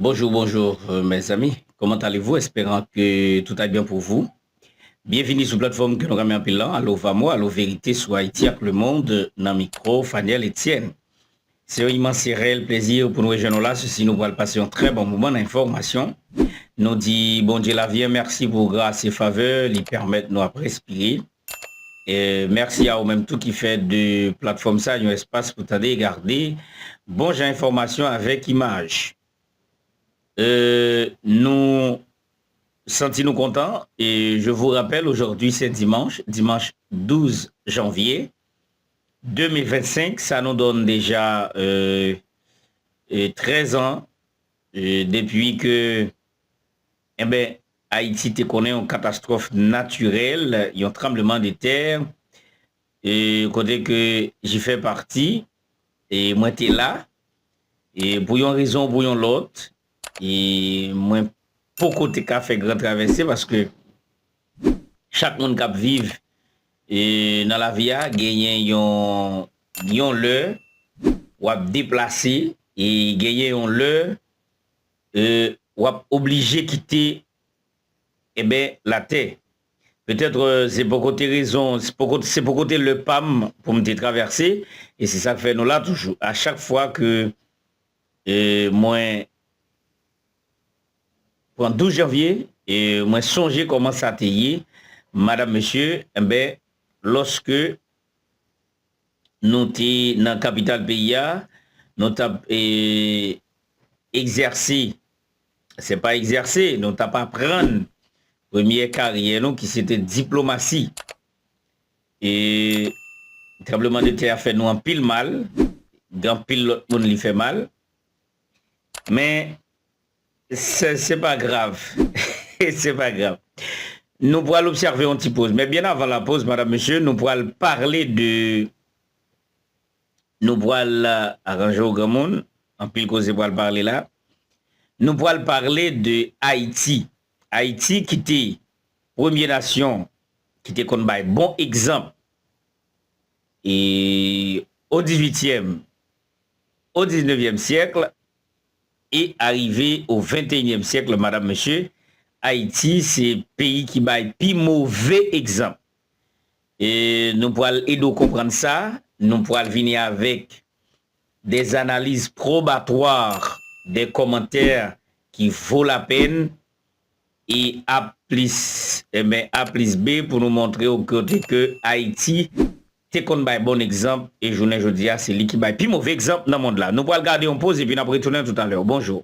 Bonjour, bonjour, mes amis. Comment allez-vous? Espérant que tout aille bien pour vous. Bienvenue sur la plateforme que nous ramène en pilant. Allô, Vamo, allô, Vérité, soit Haïti avec le monde, dans le micro, Faniel Etienne. C'est un immense et réel plaisir pour nous rejoindre là. Ceci nous va passer un très bon moment d'information. Nous dit, bon Dieu la vie, merci pour grâce et faveur, lui permettre de nous respirer. Et merci à vous même tout qui fait de plateforme ça, un espace pour t'aider garder. Bon, j'ai information avec image. Nous sentons-nous contents et je vous rappelle, aujourd'hui c'est dimanche 12 janvier 2025, ça nous donne déjà 13 ans depuis que Haïti te connaît une catastrophe naturelle, un tremblement de terre, et côté que j'y fais partie, et moi t'es là, et pour une raison ou pour une l'autre, et moi beaucoup de cas fait grand traversée parce que chaque monde qui vive et dans la vie a gagné yon l'heure ou a déplacé et gagné yon l'heure ou a obligé quitter la terre. Peut-être c'est pour côté raison, c'est pour côté le PAM pour me traverser et c'est ça que fait nous là toujours à chaque fois que moi pour 12 janvier, et moi songer comment ça t'est, madame, monsieur, lorsque nous sommes dans la capitale pays, nous avons exercé, c'est pas exercer, nous avons pas prendre première carrière nous qui c'était diplomatie. Et le tremblement de terre a fait nous en pile mal, grand pile monde lui fait mal. Mais c'est pas grave. C'est pas grave. Nous pourrons l'observer un petit pause. Mais bien avant la pause, madame, monsieur, nous pourrons parler de. Nous pourrons arranger au grand monde. En pile cause pour parler là. Nous pourrons parler de Haïti. Haïti qui était première nation, qui était comme un bon exemple. Et au 18e, au 19e siècle, et arrivé au 21e siècle, madame, monsieur, Haïti, c'est un pays qui a un plus mauvais exemple. Et nous pourrons aider à comprendre ça. Nous pourrons venir avec des analyses probatoires, des commentaires qui vaut la peine et A plus B pour nous montrer au côté que Haïti, c'est qu'on a un bon exemple et je dis c'est lui qui a un plus mauvais exemple dans le monde là. Nous pourrons garder en pause et puis nous retourner tout à l'heure. Bonjour.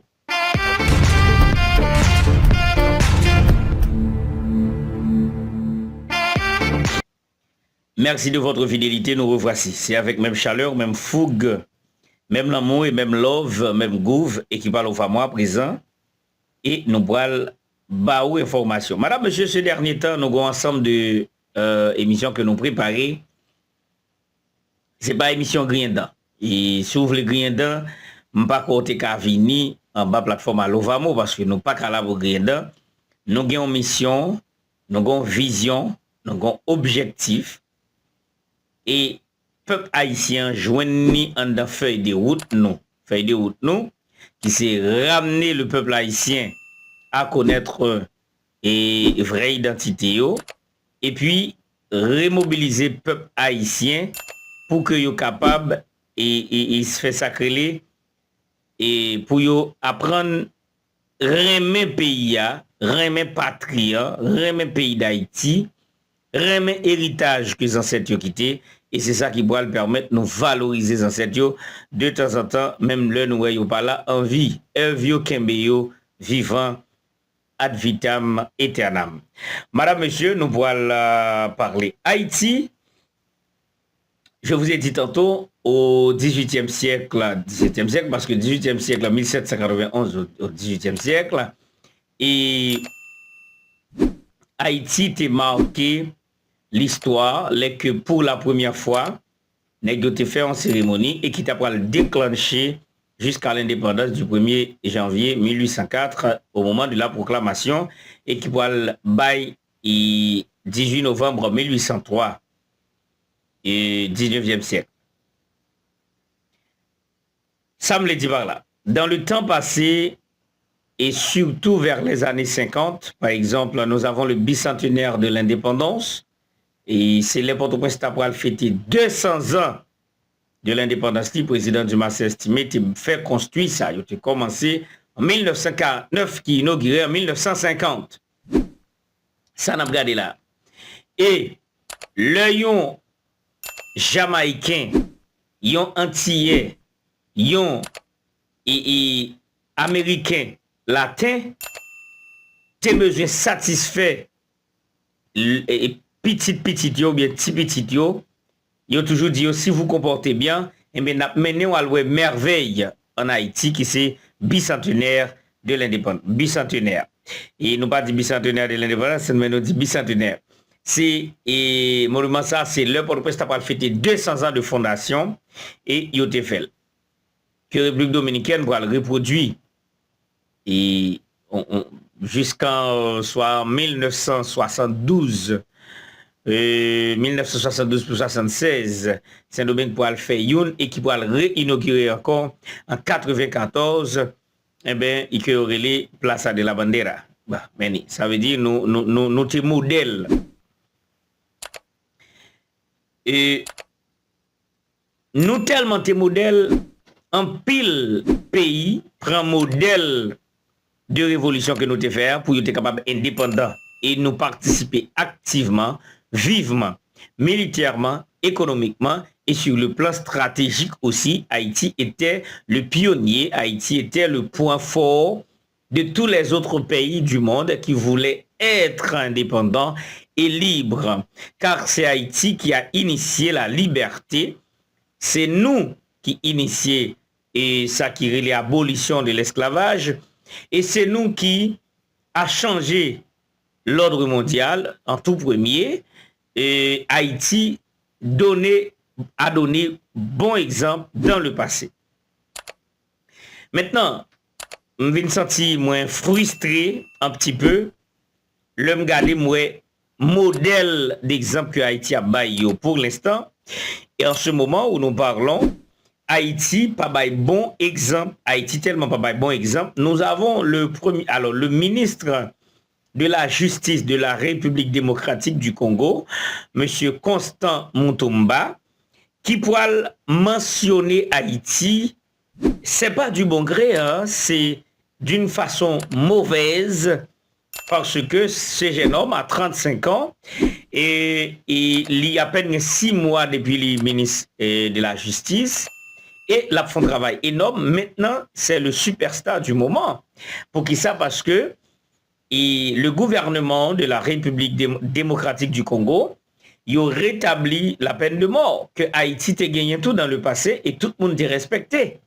Merci de votre fidélité, nous revoici. C'est avec même chaleur, même fougue, même l'amour et même love, même gouve, et qui parle au moi présent. Et nous pourrons baou information. Madame, monsieur, ce dernier temps, nous avons ensemble de émissions que nous préparons. Ce n'est pas émission Griendan. Et si vous voulez Griendan, je ne pas côté Kavini en bas plateforme à Lovamo parce que nous pas qu'à la Griendan. Nous avons une mission, nous avons une vision, nous avons un objectif. Et peuple haïtien joignent en feuille de route nous, qui c'est ramener le peuple haïtien à connaître et vraie identité et puis remobiliser le peuple haïtien pour que yo capable et se fait sacrer et pour yo apprendre remer pays remer patrie remer pays d'Haïti remer héritage que les ancêtres ont quitté. Et c'est ça qui va le permettre de nous valoriser les ancêtres de temps en temps, même le nous voyons pas là en vie. Un vieux Kembeyo vivant ad vitam aeternam. Madame, monsieur, nous voilà parler Haïti. Je vous ai dit tantôt au 18e siècle, 17e siècle, parce que 18e siècle, 1791 au 18e siècle, et Haïti était marqué l'histoire, c'est que pour la première fois, nous avons fait en cérémonie et qui t'a déclenché jusqu'à l'indépendance du 1er janvier 1804 au moment de la proclamation et qui va bail 18 novembre 1803 et 19e siècle. Ça me le dit par là. Dans le temps passé, et surtout vers les années 50. Par exemple, nous avons le bicentenaire de l'indépendance. Et c'est l'Importe-au-Prince pour le fêter 200 ans de l'indépendance. Le président du Massé estimé fait construire ça. Il a commencé en 1949, qui inauguré en 1950. Ça n'a pas regardé là. Et le yon jamaïcain, yon antillais, yon américain, latin, te besoin satisfait petit yo, bien petit yo, yo toujours dit si vous comportez bien, et bien n'a mené à la merveille en Haïti qui c'est bicentenaire de l'indépendance. Bicentenaire. Et nous pas dit bicentenaire de l'indépendance, mais nous dit bicentenaire. C'est et monument ça c'est le Port-au-Prince a fêté 200 ans de fondation et yo te fait que République dominicaine va le reproduire et jusqu'en soit 1972 1972 pour 76 Saint-Domingue pour le faire une et qui pour le réinaugurer encore en 94 eh ben il y aurait les Plaza de la Bandera. Bah, mais ça veut dire nous te modèle et nous tellement te modèle en pile pays prend modèle de révolution que nous te faire pour être capable indépendant et nous participer activement, vivement, militairement, économiquement et sur le plan stratégique aussi. Haïti était le pionnier, Haïti était le point fort de tous les autres pays du monde qui voulaient être indépendants et libres. Car c'est Haïti qui a initié la liberté. C'est nous qui initié et ça qui est l'abolition de l'esclavage. Et c'est nous qui a changé l'ordre mondial en tout premier. Et Haïti a donné bon exemple dans le passé. Maintenant, je me sens moins frustré un petit peu. Le me garder moins modèle d'exemple que Haïti a baillé pour l'instant. Et en ce moment où nous parlons, Haïti pas bail bon exemple. Haïti tellement pas bail bon exemple. Nous avons le ministre de la Justice de la République démocratique du Congo, monsieur Constant Montomba, qui pourra mentionner Haïti. C'est pas du bon gré, hein, c'est d'une façon mauvaise parce que ce jeune homme a 35 ans et il y a à peine 6 mois depuis le ministre de la Justice et il a fait un travail énorme. Maintenant, c'est le superstar du moment. Pour qui ça? Parce que le gouvernement de la République démocratique du Congo, il a rétabli la peine de mort que Haïti a gagné tout dans le passé et tout le monde est respecté.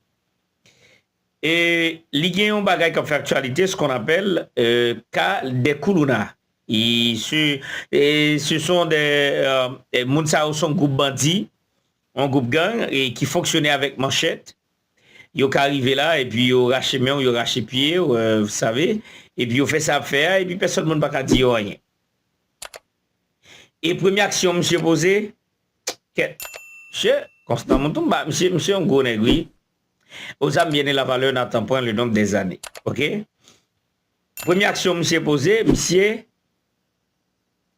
Et il y a un bagage comme factualité, ce qu'on appelle cas des Koulouna. Ce sont des Mounsao, son groupe bandit, un groupe gang, et qui fonctionnait avec manchette. Ils sont arrivés là, et puis ils ont raché main, ils ont raché pied, vous savez, et puis ils ont fait ça faire, et puis personne ne va dire rien. Et première action, monsieur posé, monsieur Constant Montomba, monsieur un gros nègre, aux âmes bien la valeur n'attend point le nombre des années. OK? Première action, monsieur posé, monsieur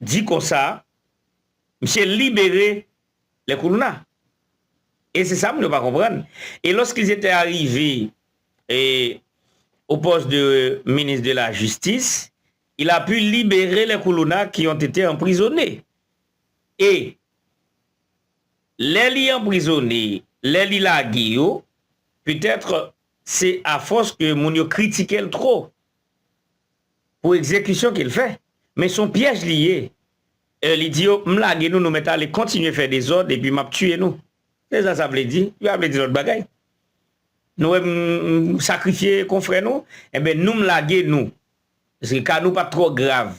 dit comme ça, monsieur libéré les Koulouna. Et c'est ça, je ne peux pas comprendre. Et lorsqu'ils étaient arrivés au poste de ministre de la Justice, il a pu libérer les Koulouna qui ont été emprisonnés. Et les emprisonnés, les lagués, peut-être c'est à force que Mounio critiquait trop pour l'exécution qu'il fait. Mais son piège lié, l'idiot, m'laguer nous mettons à continuer à faire des ordres et puis m'a tué nous. C'est ça, ça veut dire. Il veut dire l'autre bagaille. Nous sacrifier confrères nous, eh bien nous m'laguer nous. Parce que cas nous pas trop grave.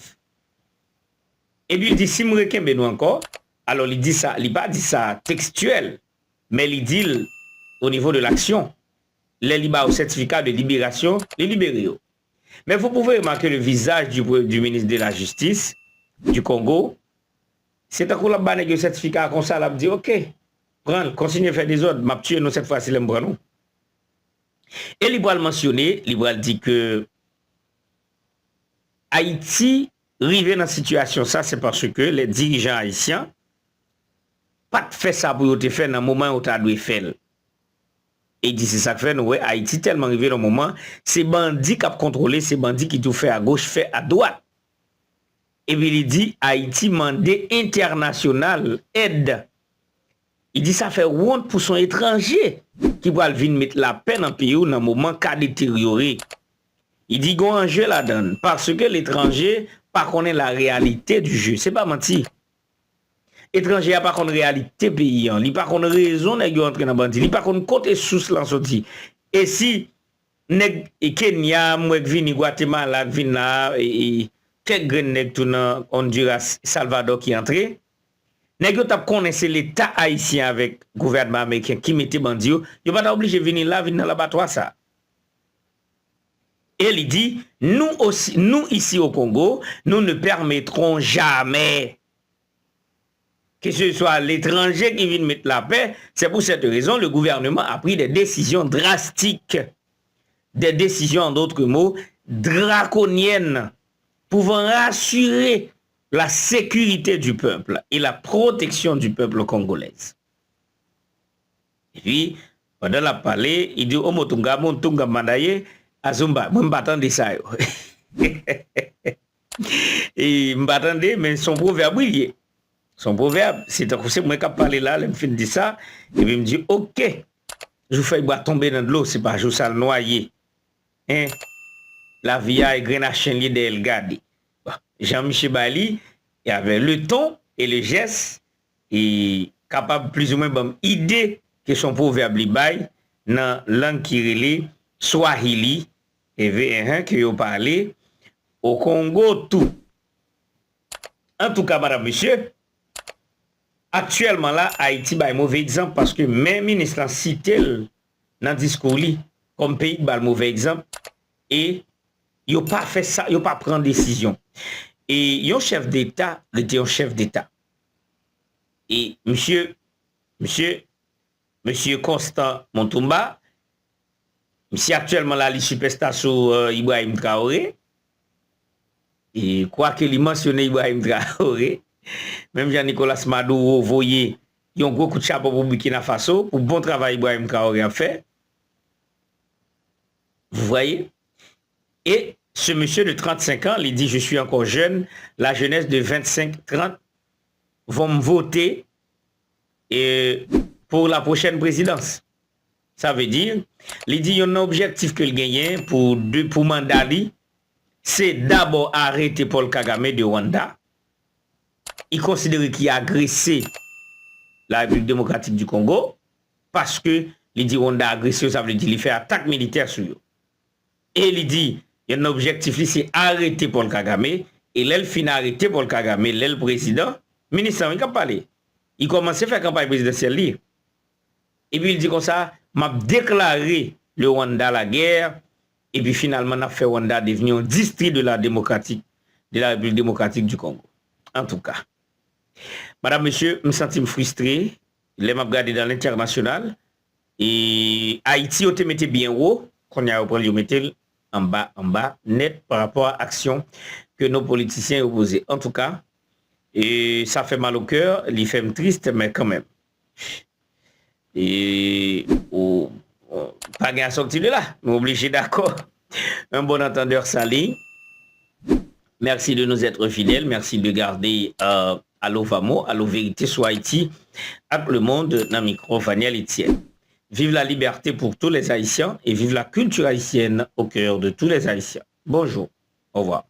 Et puis il dit si me rekembe nous encore, alors il dit ça, il pas dit ça textuel, mais il dit au niveau de l'action. Les libéraux au certificat de libération, les libérés. Mais vous pouvez remarquer le visage du ministre de la Justice du Congo. C'est un coup là bas le certificat comme ça, là dit OK, prends, continuez à faire des ordres, m'a tué nous cette fois-ci les nous. Et il va le mentionner, il va dire que Haïti rive dans situation ça, c'est parce que les dirigeants haïtiens pas fait ça pour te faire dans le moment où tu as dû faire. Et dit c'est ça que fait nous Haïti tellement arrivé dans le moment, c'est bandits qui a contrôlé, c'est bandits qui tout fait à gauche, fait à droite. Et puis il dit Haïti mandé international aide. Il dit ça fait honte pour son étranger qui va venir mettre la peine en pays dans un moment qu'a détérioré. Il dit qu'on un jeu la donne parce que l'étranger pas connaît la réalité du jeu, c'est pas menti. Étranger a pas connaît réalité pays, il pas connaît raison nèg entrer dans bandit, il pas connaît côté source lan sorti. Et si nèg Kenya, mwen vini Guatemala, vini là et quelques nèg tout dans Honduras, Salvador qui entré, nèg yo t'a connaissé l'état haïtien avec gouvernement américain qui mettait bandit yo pas obligé venir là, venir dans l'abattoir ça. Et il dit nous aussi, nous ici au Congo, nous ne permettrons jamais que ce soit l'étranger qui vient mettre la paix. C'est pour cette raison le gouvernement a pris des décisions drastiques, des décisions en d'autres mots draconiennes, pouvant rassurer la sécurité du peuple et la protection du peuple congolais. Et puis, pendant la parler, il dit, Omotunga, Montunga Mandaye, Azumba, moi m'attendais ça. Et m'attendais, mais son proverbe, il son proverbe, c'est moi qui parle là, il me fait dire ça, et puis il me dit, ok, je vous fais tomber dans de l'eau, c'est pas je ça le noyer. Hein? La via et grenache d'El Gadi. Jean-Michel Bali, il avait le ton et le geste, et capable plus ou moins d'une idée que son proverbe li bail dans langue qui relait Swahili, et que vous parlez au Congo tout. En tout cas, madame, monsieur, actuellement là, Haïti a un mauvais exemple parce que même ministre l'a cité dans le discours comme pays qui a un mauvais exemple et il n'a pas fait ça, il n'a pas pris décision. Et un chef d'État, il était un chef d'État. Et monsieur Constant Montumba, monsieur actuellement là, il est superstar sur Ibrahim Traoré. Et quoi qu'il mentionne Ibrahim Traoré, même Jean-Nicolas Maduro voyez, il y a un gros coup de chapeau pour Burkina Faso, pour bon travail Ibrahim Traoré a fait. Vous voyez? Et ce monsieur de 35 ans, il dit, je suis encore jeune, la jeunesse de 25-30 vont me voter pour la prochaine présidence. Ça veut dire, il dit, il y a un objectif que le gagne pour mandat, c'est d'abord arrêter Paul Kagame de Rwanda. Il considère qu'il a agressé la République démocratique du Congo parce que il dit Rwanda a agressé, ça veut dire qu'il fait attaque militaire sur eux. Et il dit, il y a un objectif, c'est arrêter Paul Kagame. Et là, il finit arrêter Paul Kagame, là, le président, ministre, il a parlé. Il commence à faire campagne présidentielle. Et puis il dit comme ça, m'a déclaré le Rwanda la guerre. Et puis finalement, on a fait Rwanda devenir un district de la République démocratique du Congo. En tout cas. Madame, monsieur, je me sens frustré. Je m'a regardé dans l'international. Et Haïti, on te mettait bien haut. Qu'on a repris, on mettait en bas, net par rapport à l'action que nos politiciens opposaient. En tout cas, et ça fait mal au cœur, il fait triste, mais quand même. Et pas bien sorti de là, nous obligés d'accord. Un bon entendeur Sali. Merci de nous être fidèles, merci de garder Allo Vamo, Allo Vérité sur Haïti, avec le monde dans le micro Vaniel Etienne. Vive la liberté pour tous les Haïtiens et vive la culture haïtienne au cœur de tous les Haïtiens. Bonjour, au revoir.